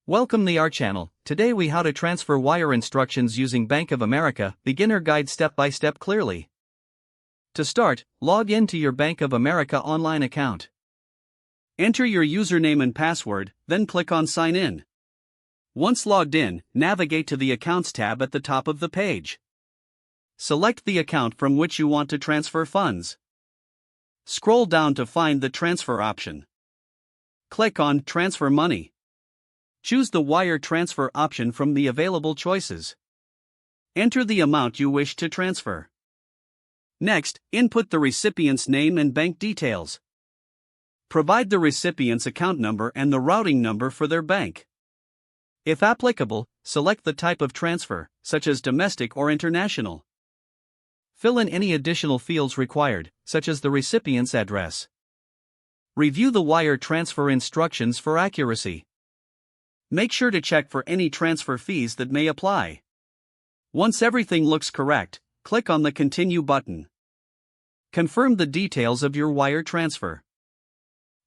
Welcome to our channel. Today we how to transfer wire instructions using Bank of America, beginner guide step by step clearly. To start, log in to your Bank of America online account. Enter your username and password, then click on Sign In. Once logged in, navigate to the Accounts tab at the top of the page. Select the account from which you want to transfer funds. Scroll down to find the Transfer option. Click on Transfer Money. Choose the wire transfer option from the available choices. Enter the amount you wish to transfer. Next, input the recipient's name and bank details. Provide the recipient's account number and the routing number for their bank. If applicable, select the type of transfer, such as domestic or international. Fill in any additional fields required, such as the recipient's address. Review the wire transfer instructions for accuracy. Make sure to check for any transfer fees that may apply. Once everything looks correct, click on the Continue button. Confirm the details of your wire transfer.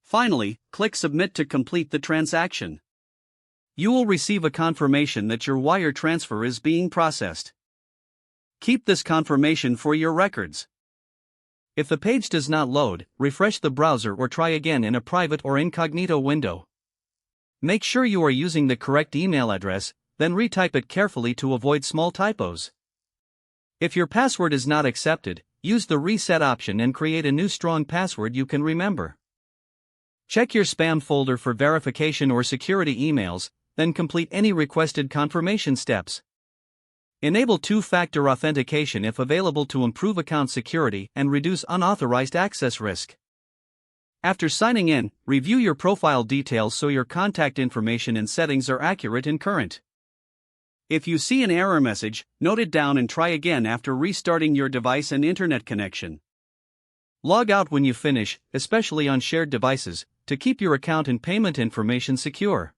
Finally, click Submit to complete the transaction. You will receive a confirmation that your wire transfer is being processed. Keep this confirmation for your records. If the page does not load, refresh the browser or try again in a private or incognito window. Make sure you are using the correct email address, then retype it carefully to avoid small typos. If your password is not accepted, use the Reset option and create a new strong password you can remember. Check your spam folder for verification or security emails, then complete any requested confirmation steps. Enable two-factor authentication if available to improve account security and reduce unauthorized access risk. After signing in, review your profile details so your contact information and settings are accurate and current. If you see an error message, note it down and try again after restarting your device and internet connection. Log out when you finish, especially on shared devices, to keep your account and payment information secure.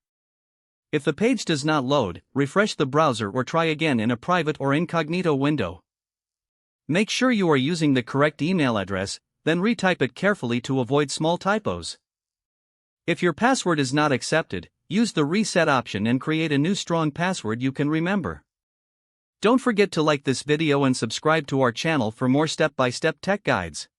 If the page does not load, refresh the browser or try again in a private or incognito window. Make sure you are using the correct email address, then retype it carefully to avoid small typos. If your password is not accepted, use the Reset option and create a new strong password you can remember. Don't forget to like this video and subscribe to our channel for more step-by-step tech guides.